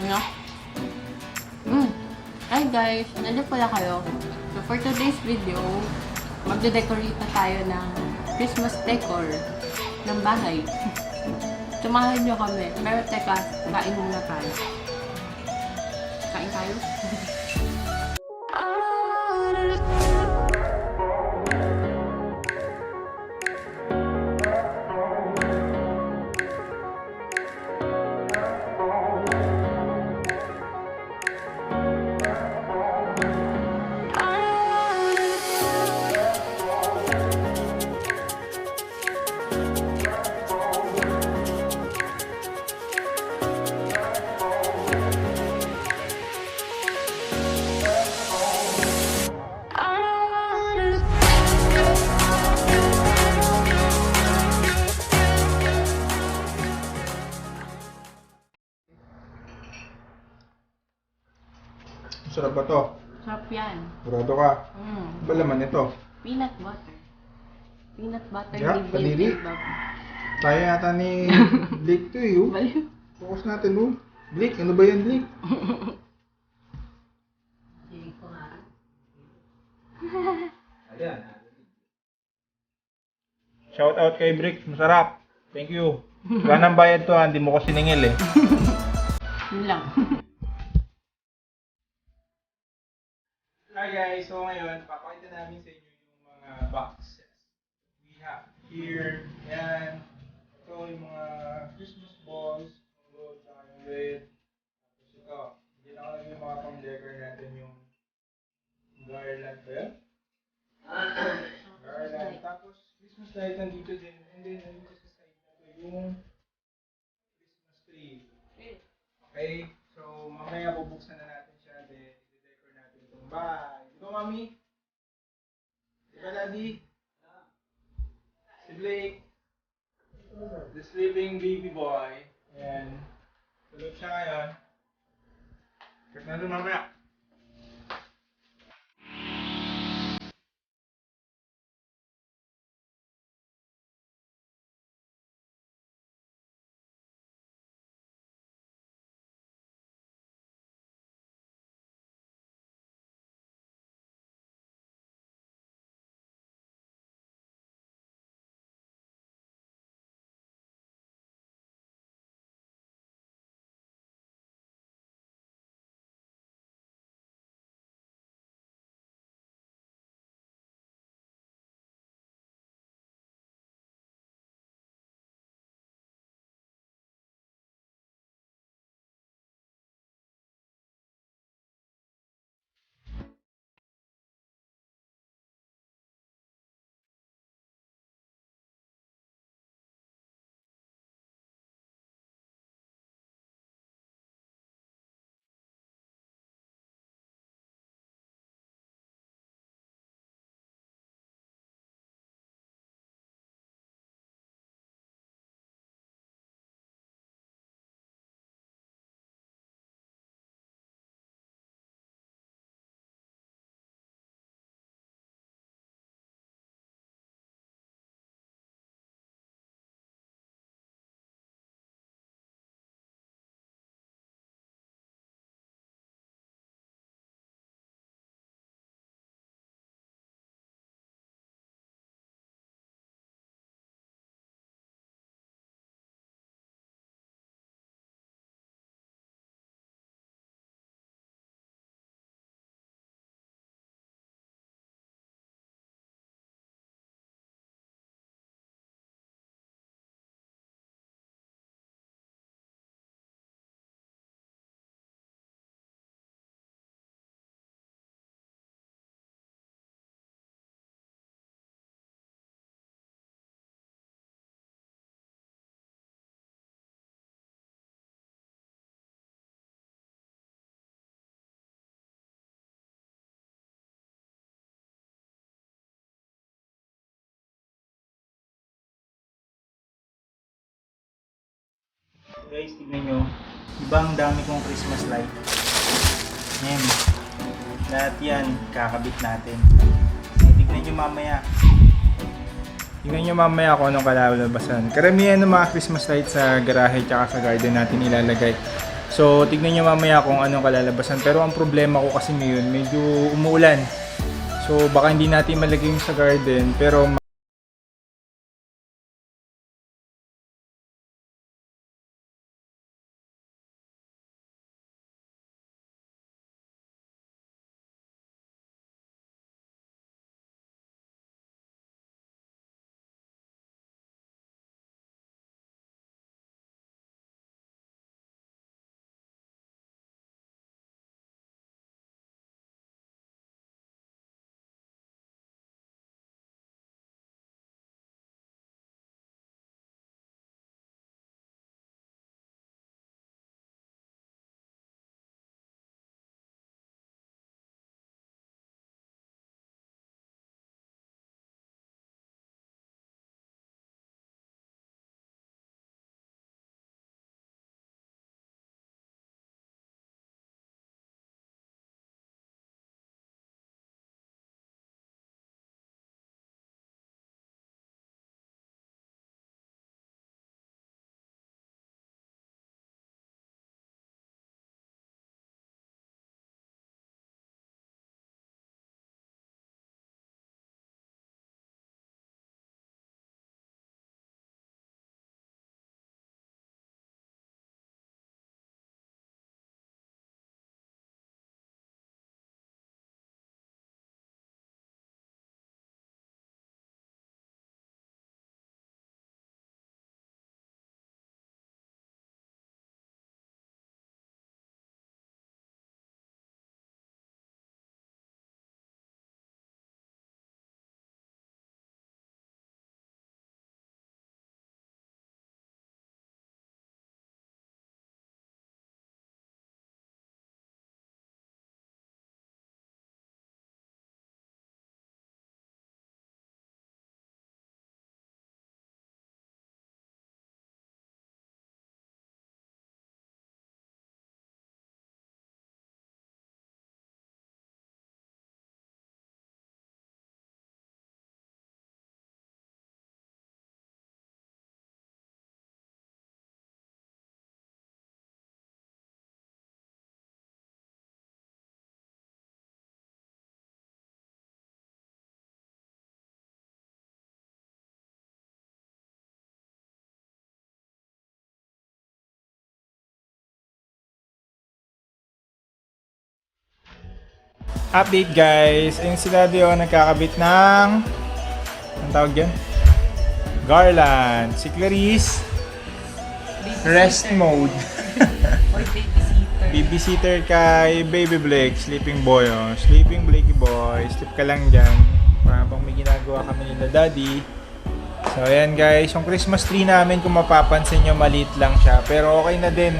no? Hi guys, nandiyan pala kayo. So for today's video, magde-decorate na tayo ng Christmas decor ng bahay. Samahan nyo kami. Pero teka, kain muna tayo. Kain tayo? Sarap ba to? Sarap yan. Burado ka. Ba laman ito? Peanut butter. Peanut butter Yeah, with panili. milk. Kaya yata ni Blake to eh. Oh. Baliw. Focus natin oh. Blake, ano ba yan Blake? Shout out kay Brick, masarap. Thank you. Wala nang bayad to, hindi mo ko siningil eh. Yun lang. Hi guys, so ngayon, papakita namin sa inyo yung mga boxes we have here. Yan. Ito yung mga Christmas balls. Gold, tsaka yung red. Tapos ito, hindi na lang yung mga pang-decor natin yung garland ba yun? Garland. Tapos Christmas light nandito din. And then nandito sa side na ito yung Christmas tree. Okay, so mamaya bubuksan na natin siya. Then i-decor natin itong bahay. Di ba mami? Di ba daddy? Si Blake. The sleeping baby boy. Ayan. Tulog siya ngayon. Check natin mamaya. Guys, tignan nyo. Ibang dami kong Christmas light. Yan. Lahat yan, kakabit natin. Tignan nyo mamaya. Tignan nyo mamaya kung anong kalalabasan. Karamihan ng mga Christmas light sa garahe tsaka sa garden natin ilalagay. So, tignan nyo mamaya kung anong kalalabasan. Pero ang problema ko kasi ngayon, medyo umuulan. So, baka hindi natin malagay yung sa garden. Pero update guys, ayun si Daddy nagkakabit ng anong tawag dyan? Garland. Si Clarice, rest mode. Or babysitter. Babysitter kay Baby Blake, sleeping boy. Oh. Sleeping Blakey boy, sleep ka lang dyan. Para bang may ginagawa kami nila Daddy. So ayan guys, yung Christmas tree namin kung mapapansin nyo maliit lang siya. Pero okay na din.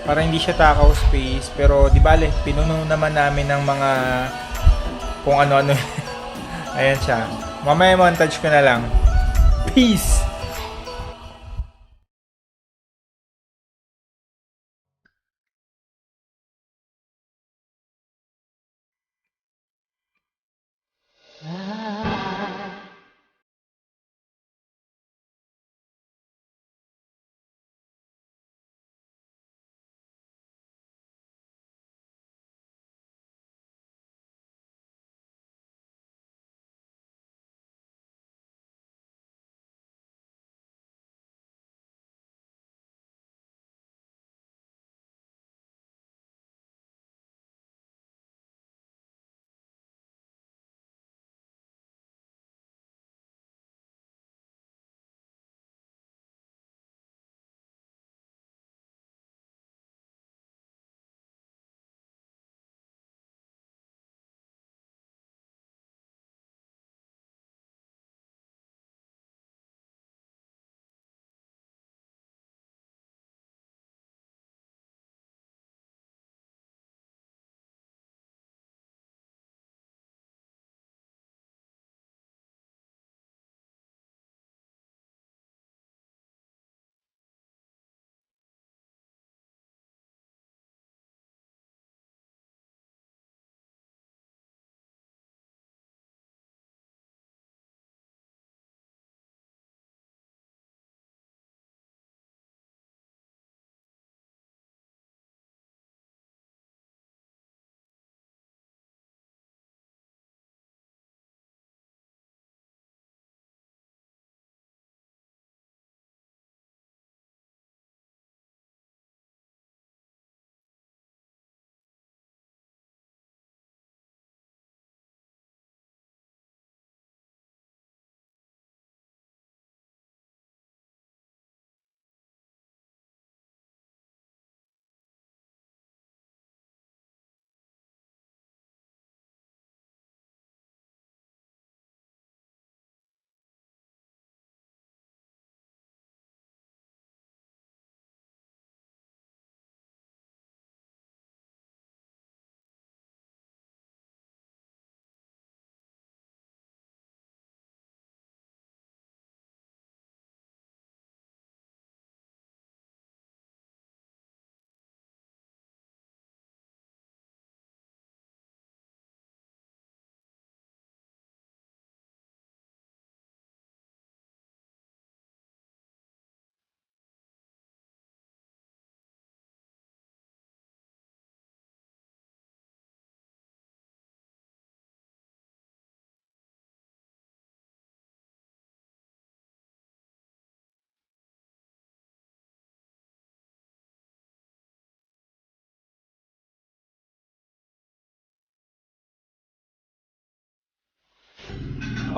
Para hindi siya takaw space. Pero di bale, pinuno naman namin ng mga kung ano-ano. Ayan siya. Mamaya montage ko na lang. Peace!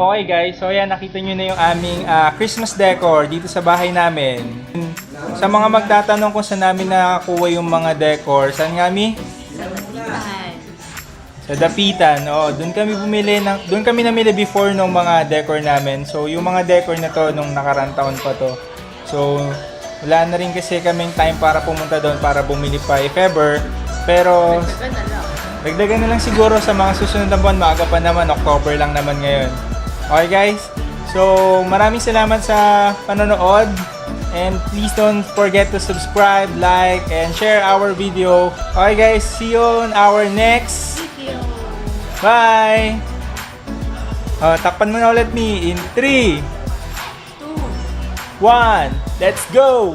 Okay guys, so ayan, nakita nyo na yung aming Christmas decor dito sa bahay namin. Sa mga magtatanong kung saan namin nakakuha yung mga decor, saan nga mi? Sa Dapitan. Oo, doon kami namili before ng mga decor namin. So yung mga decor na to nung nakarang taon pa to. So wala na rin kasi kaming time para pumunta doon para bumili pa if ever. Pero dagdagan na lang siguro sa mga susunod na buwan, maaga pa naman, October lang naman ngayon. Okay guys, so maraming salamat sa panonood and please don't forget to subscribe, like, and share our video. Okay guys, see you on our next. Bye! Takpan mo na ulit me in 3, 2, 1, let's go!